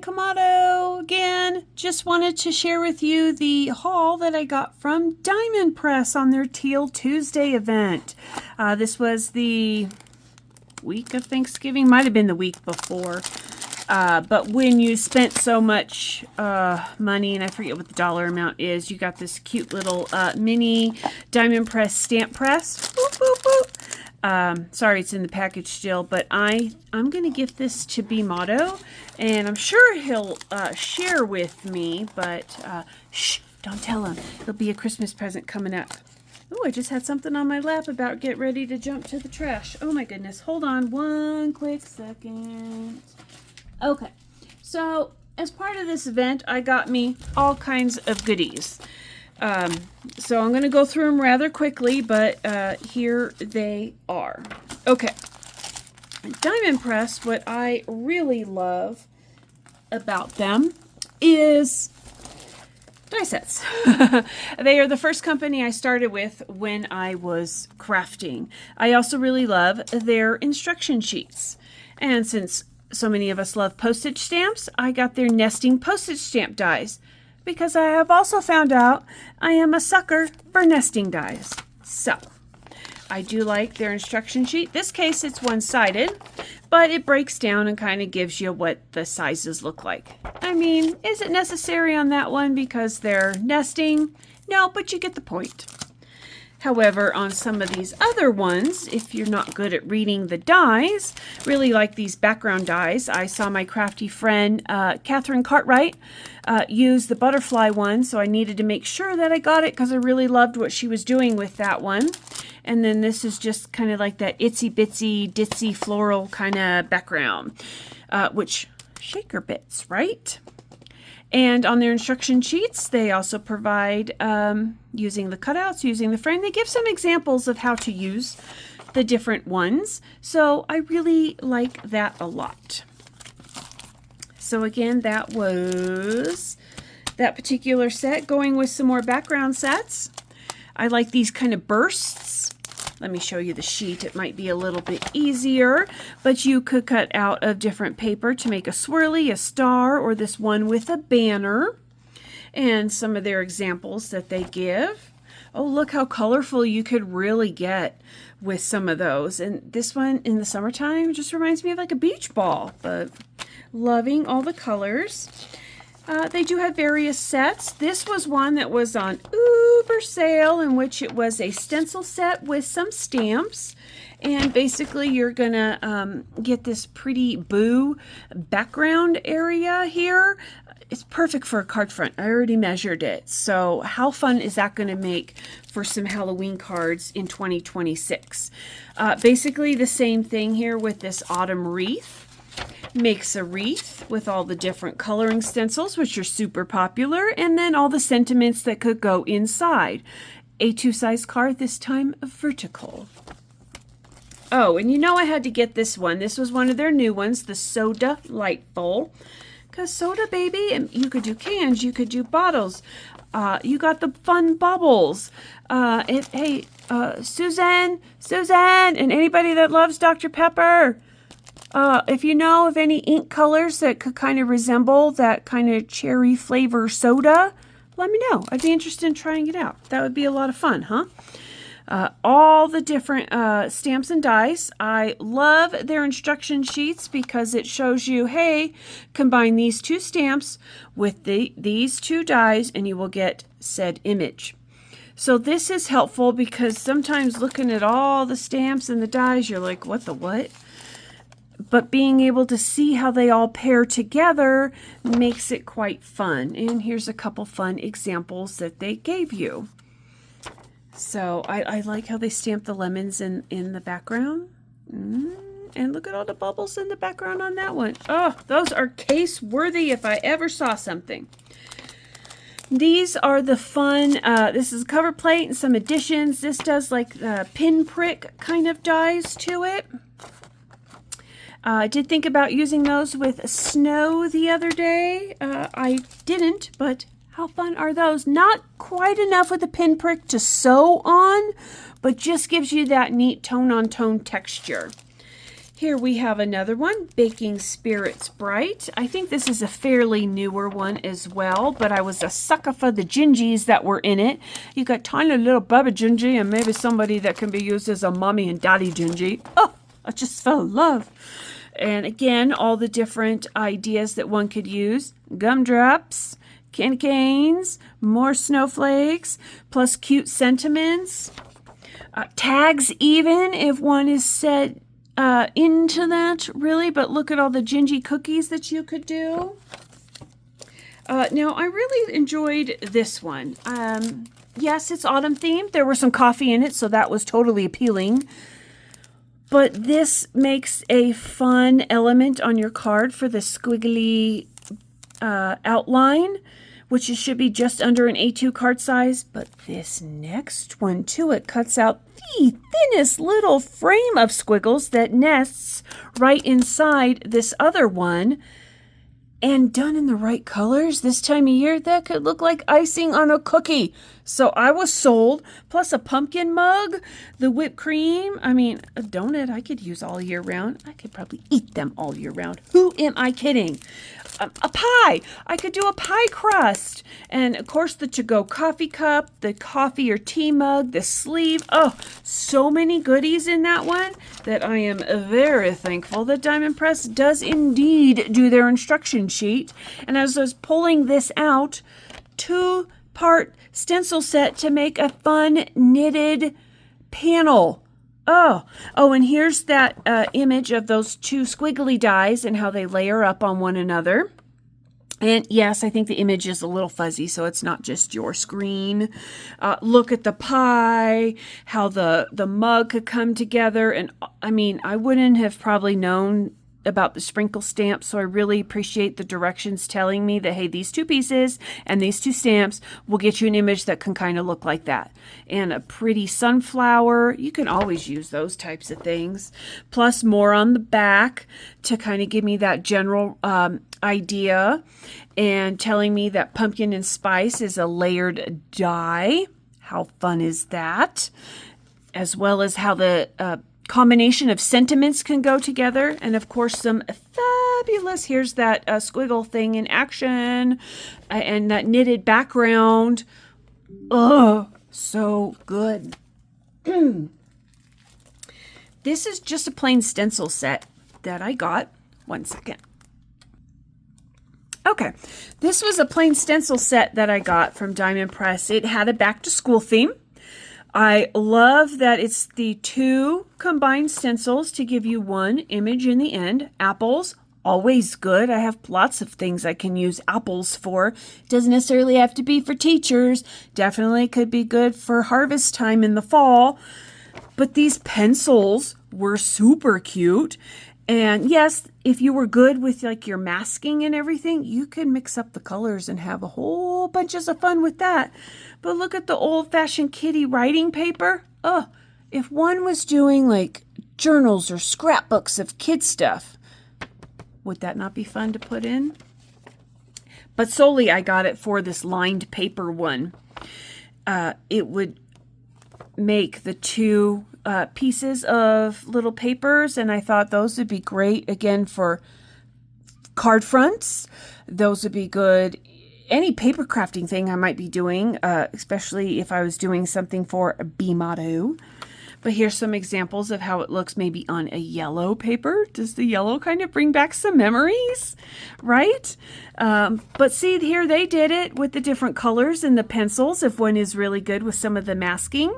Kamado again. Just wanted to share with you the haul that I got from Diamond Press on their Teal Tuesday event. This was the week of Thanksgiving, might have been the week before. But when you spent so much money, and I forget what the dollar amount is, you got this cute little mini Diamond Press stamp press. Boop, boop, boop. Sorry, it's in the package still, but I'm going to gift this to Motto, and I'm sure he'll share with me, but shh, don't tell him. It'll be a Christmas present coming up. Oh, I just had something on my lap about get ready to jump to the trash. Oh my goodness. Hold on one quick second. Okay, so as part of this event, I got me all kinds of goodies. So I'm going to go through them rather quickly, but here they are. Okay, Diamond Press, what I really love about them is die sets. They are the first company I started with when I was crafting. I also really love their instruction sheets. And since so many of us love postage stamps, I got their nesting postage stamp dies, because I have also found out I am a sucker for nesting dies. So, I do like their instruction sheet. This case, it's one-sided, but it breaks down and kind of gives you what the sizes look like. I mean, is it necessary on that one because they're nesting? No, but you get the point. However, on some of these other ones, if you're not good at reading the dies, really like these background dies. I saw my crafty friend, Catherine Cartwright, use the butterfly one, so I needed to make sure that I got it because I really loved what she was doing with that one. And then this is just kind of like that itsy bitsy ditzy floral kind of background, which shaker bits, right? And on their instruction sheets, they also provide, using the cutouts, using the frame, they give some examples of how to use the different ones. So I really like that a lot. So again, that was that particular set. Going with some more background sets. I like these kind of bursts. Let me show you the sheet. It might be a little bit easier, but you could cut out of different paper to make a swirly, a star, or this one with a banner. And some of their examples that they give. Oh, look how colorful you could really get with some of those. And this one in the summertime just reminds me of like a beach ball, but loving all the colors. They do have various sets. This was one that was on uber sale, in which it was a stencil set with some stamps. And basically you're gonna get this pretty boo background area here. It's perfect for a card front. I already measured it. So how fun is that going to make for some Halloween cards in 2026? Basically the same thing here with this autumn wreath. Makes a wreath with all the different coloring stencils, which are super popular, and then all the sentiments that could go inside. A2 size card, this time vertical. Oh, and you know I had to get this one. This was one of their new ones, the Soda Lightful. Because soda, baby, and you could do cans, you could do bottles. You got the fun bubbles. Hey, Suzanne, and anybody that loves Dr. Pepper, if you know of any ink colors that could kind of resemble that kind of cherry flavor soda, let me know. I'd be interested in trying it out. That would be a lot of fun, huh? All the different stamps and dies. I love their instruction sheets because it shows you, hey, combine these two stamps with these two dies and you will get said image. So this is helpful because sometimes looking at all the stamps and the dies, you're like, what the what? But being able to see how they all pair together makes it quite fun. And here's a couple fun examples that they gave you. So I like how they stamped the lemons in the background. And look at all the bubbles in the background on that one. Oh, those are case worthy if I ever saw something. These are the fun, this is a cover plate and some additions. This does like pinprick kind of dies to it. I did think about using those with snow the other day. I didn't, but how fun are those? Not quite enough with a pinprick to sew on, but just gives you that neat tone-on-tone texture. Here we have another one, Baking Spirits Bright. I think this is a fairly newer one as well, but I was a sucker for the gingies that were in it. You got tiny little Bubba Gingy and maybe somebody that can be used as a mommy and daddy Gingy. Oh, I just fell in love. And again, all the different ideas that one could use. Gumdrops, candy canes, more snowflakes, plus cute sentiments. Tags even, if one is set into that, really. But look at all the gingy cookies that you could do. Now, I really enjoyed this one. Yes, it's autumn themed. There was some coffee in it, so that was totally appealing. But this makes a fun element on your card for the squiggly outline, which should be just under an A2 card size. But this next one, too, it cuts out the thinnest little frame of squiggles that nests right inside this other one. And done in the right colors this time of year, that could look like icing on a cookie. So I was sold. Plus a pumpkin mug, the whipped cream. I mean, a donut I could use all year round. I could probably eat them all year round. Who am I kidding? A pie. I could do a pie crust. And of course the to-go coffee cup, the coffee or tea mug, the sleeve. Oh, so many goodies in that one that I am very thankful that Diamond Press does indeed do their instruction sheet. And as I was pulling this out, 2-part stencil set to make a fun knitted panel. Oh, and here's that image of those 2 squiggly dies and how they layer up on one another. And yes, I think the image is a little fuzzy, so it's not just your screen. Look at the pie, how the mug could come together. And I mean, I wouldn't have probably known about the sprinkle stamps, so I really appreciate the directions telling me that, hey, these 2 pieces and these 2 stamps will get you an image that can kind of look like that. And a pretty sunflower, you can always use those types of things. Plus more on the back to kind of give me that general idea, and telling me that pumpkin and spice is a layered die. How fun is that? As well as how the combination of sentiments can go together, and of course some fabulous, here's that squiggle thing in action, and that knitted background. Oh, so good. This is just a plain stencil set that I got. One second. Okay, this was a plain stencil set that I got from Diamond Press. It had a back to school theme. I love that it's the 2 combined stencils to give you one image in the end. Apples, always good. I have lots of things I can use apples for. Doesn't necessarily have to be for teachers. Definitely could be good for harvest time in the fall. But these pencils were super cute. And yes, if you were good with like your masking and everything, you could mix up the colors and have a whole bunches of fun with that. But look at the old-fashioned kitty writing paper. Oh, if one was doing like journals or scrapbooks of kid stuff, would that not be fun to put in? But solely I got it for this lined paper one. It would make the 2 pieces of little papers, and I thought those would be great again for card fronts. Those would be good. Any paper crafting thing I might be doing, especially if I was doing something for a B motto. But here's some examples of how it looks maybe on a yellow paper. Does the yellow kind of bring back some memories, right? But see, here they did it with the different colors and the pencils, if one is really good with some of the masking.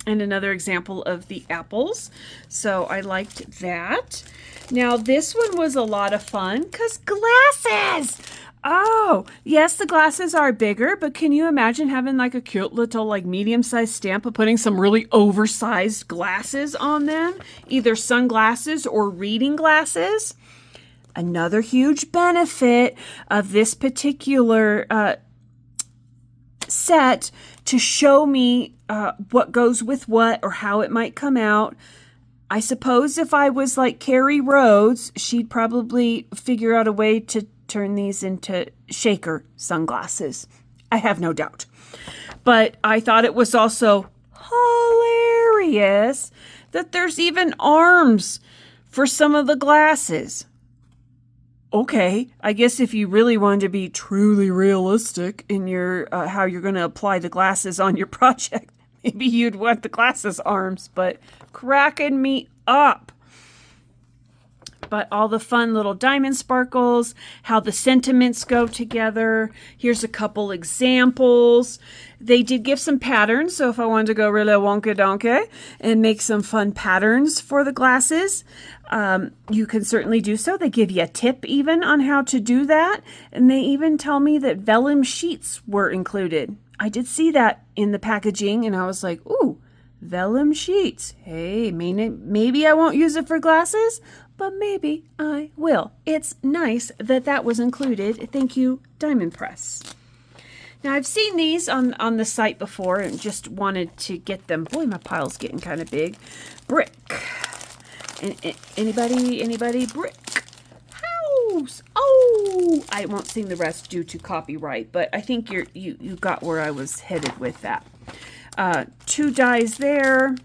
And another example of the apples. So I liked that. Now this one was a lot of fun because glasses. Oh, yes, the glasses are bigger, but can you imagine having like a cute little like medium-sized stamp of putting some really oversized glasses on them? Either sunglasses or reading glasses. Another huge benefit of this particular set to show me what goes with what or how it might come out. I suppose if I was like Carrie Rhodes, she'd probably figure out a way to turn these into shaker sunglasses. I have no doubt. But I thought it was also hilarious that there's even arms for some of the glasses. Okay, I guess if you really wanted to be truly realistic in your how you're going to apply the glasses on your project, maybe you'd want the glasses arms, but cracking me up. But all the fun little diamond sparkles, how the sentiments go together. Here's a couple examples. They did give some patterns, so if I wanted to go really wonka donkey and make some fun patterns for the glasses, you can certainly do so. They give you a tip even on how to do that, and they even tell me that vellum sheets were included. I did see that in the packaging, and I was like, ooh, vellum sheets. Hey, maybe I won't use it for glasses, but maybe I will. It's nice that that was included. Thank you, Diamond Press. Now, I've seen these on the site before and just wanted to get them. Boy, my pile's getting kind of big. Brick. Anybody? Brick. House. Oh, I won't sing the rest due to copyright, but I think you got where I was headed with that. 2 dies there.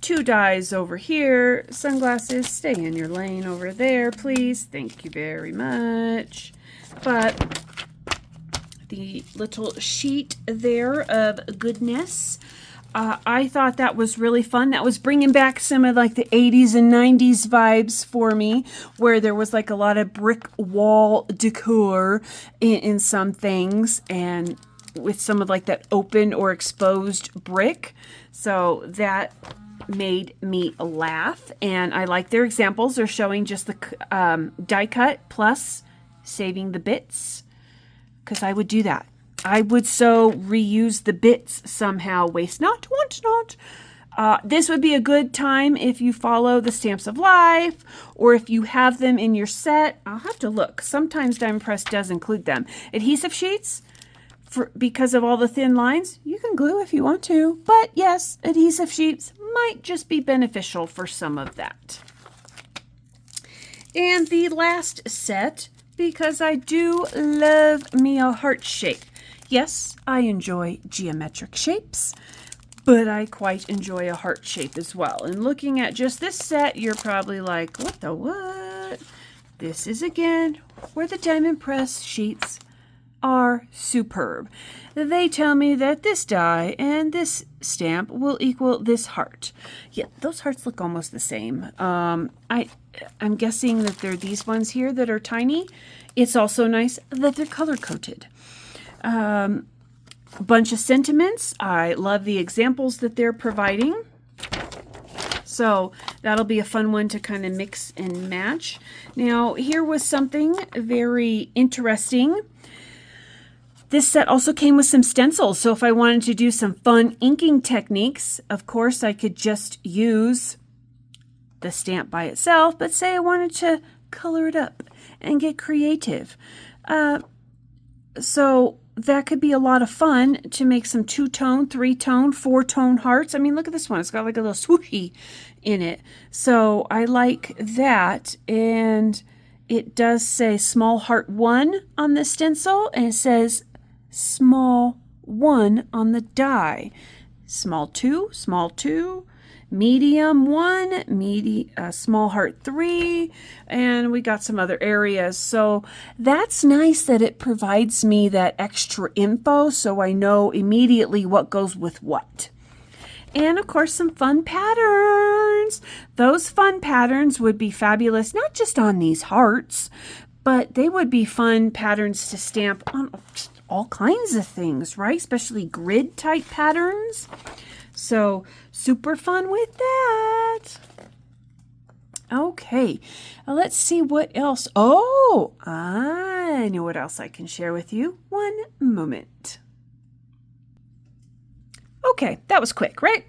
2 dies over here. Sunglasses, stay in your lane over there, please. Thank you very much. But the little sheet there of goodness, I thought that was really fun. That was bringing back some of like the 80s and 90s vibes for me, where there was like a lot of brick wall decor in some things, and with some of like that open or exposed brick. So that made me laugh, and I like their examples. They're showing just the die cut plus saving the bits, because I would do that. I would so reuse the bits somehow. Waste not, want not. This would be a good time if you follow the Stamps of Life, or if you have them in your set. I'll have to look. Sometimes Diamond Press does include them. Adhesive sheets, because of all the thin lines, you can glue if you want to. But yes, adhesive sheets might just be beneficial for some of that. And the last set, because I do love me a heart shape. Yes, I enjoy geometric shapes, but I quite enjoy a heart shape as well. And looking at just this set, you're probably like, what the what? This is again where the Diamond Press sheets are superb. They tell me that this die and this stamp will equal this heart. Yeah, those hearts look almost the same. I'm guessing that they're these ones here that are tiny. It's also nice that they're color-coded. Bunch of sentiments. I love the examples that they're providing. So that'll be a fun one to kind of mix and match. Now, here was something very interesting. This set also came with some stencils, so if I wanted to do some fun inking techniques, of course I could just use the stamp by itself, but say I wanted to color it up and get creative. So that could be a lot of fun to make some 2-tone, 3-tone, 4-tone hearts. I mean, look at this one. It's got like a little swooshy in it. So I like that, and it does say small heart 1 on the stencil, and it says small 1 on the die. Small 2, medium 1, small heart 3, and we got some other areas. So that's nice that it provides me that extra info so I know immediately what goes with what. And of course, some fun patterns. Those fun patterns would be fabulous, not just on these hearts, but they would be fun patterns to stamp on all kinds of things, right? Especially grid type patterns. So super fun with that. Okay, let's see what else. Oh, I know what else I can share with you. One moment. Okay, that was quick, right?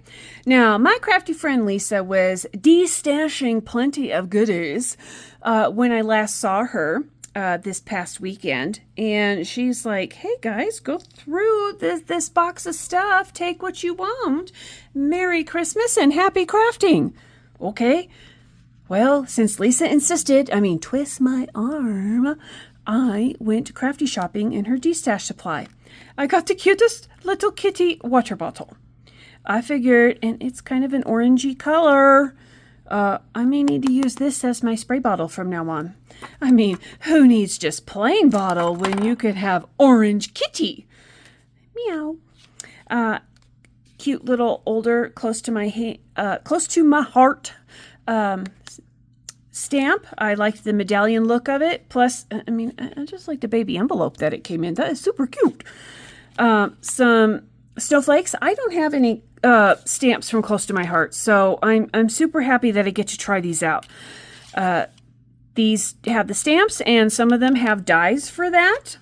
Now, my crafty friend Lisa was destashing plenty of goodies when I last saw her this past weekend, and she's like, hey guys, go through this box of stuff, take what you want. Merry Christmas and happy crafting. Okay, well, since Lisa insisted, twist my arm, I went crafty shopping in her destash supply. I got the cutest little kitty water bottle. I figured, and it's kind of an orangey color. I may need to use this as my spray bottle from now on. I mean, who needs just plain bottle when you could have orange kitty? Meow. Cute little older, close to my heart stamp. I liked the medallion look of it. Plus, I mean, I just like the baby envelope that it came in. That is super cute. Some snowflakes. I don't have any stamps from close to my heart, so I'm super happy that I get to try these out. These have the stamps, and some of them have dies for that.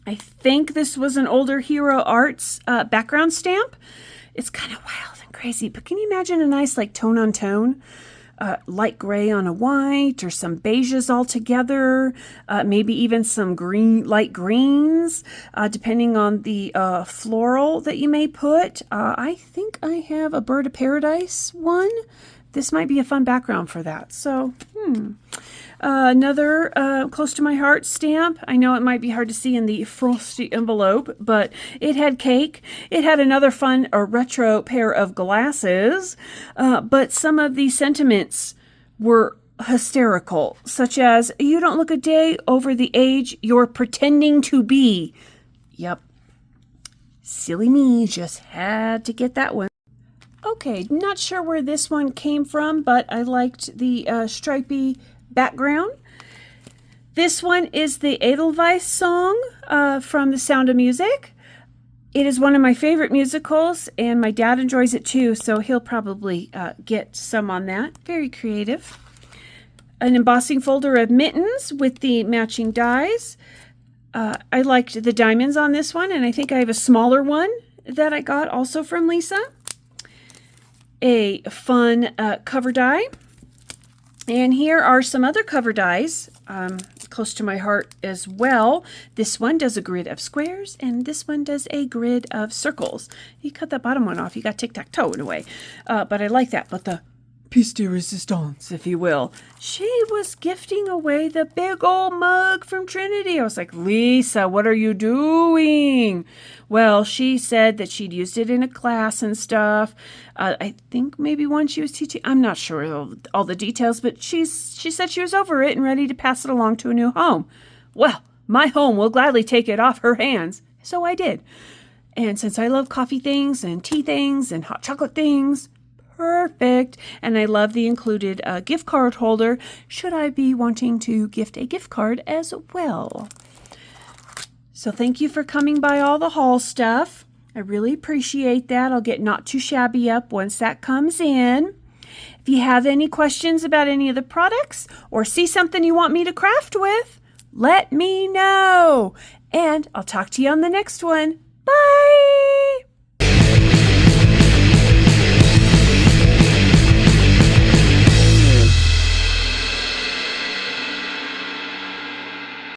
I think this was an older Hero Arts background stamp. It's kind of wild and crazy, but can you imagine a nice like tone on tone? Light gray on a white, or some beiges all together, maybe even some light greens, depending on the floral that you may put. I think I have a Bird of Paradise one. This might be a fun background for that. So, another close to my heart stamp. I know it might be hard to see in the frosty envelope, but it had cake. It had another fun or retro pair of glasses, but some of the sentiments were hysterical, such as, "You don't look a day over the age you're pretending to be." Yep. Silly me, just had to get that one. Okay, not sure where this one came from, but I liked the stripy background. This one is the Edelweiss song from The Sound of Music. It is one of my favorite musicals, and my dad enjoys it too, so he'll probably get some on that. Very creative. An embossing folder of mittens with the matching dies. I liked the diamonds on this one, and I think I have a smaller one that I got also from Lisa. A fun cover die. And here are some other cover dies, close to my heart as well. This one does a grid of squares, and this one does a grid of circles. You cut that bottom one off, you got tic-tac-toe in a way. But I like that. But the piece de resistance, if you will. She was gifting away the big old mug from Trinity. I was like, "Lisa, what are you doing?" Well, she said that she'd used it in a class and stuff. I think maybe one she was teaching. I'm not sure all the details, but she said she was over it and ready to pass it along to a new home. Well, my home will gladly take it off her hands. So I did. And since I love coffee things and tea things and hot chocolate things, perfect. And I love the included gift card holder should I be wanting to gift a gift card as well. So thank you for coming by all the haul stuff. I really appreciate that. I'll get Not Too Shabby up once that comes in. If you have any questions about any of the products or see something you want me to craft with, let me know. And I'll talk to you on the next one. Bye!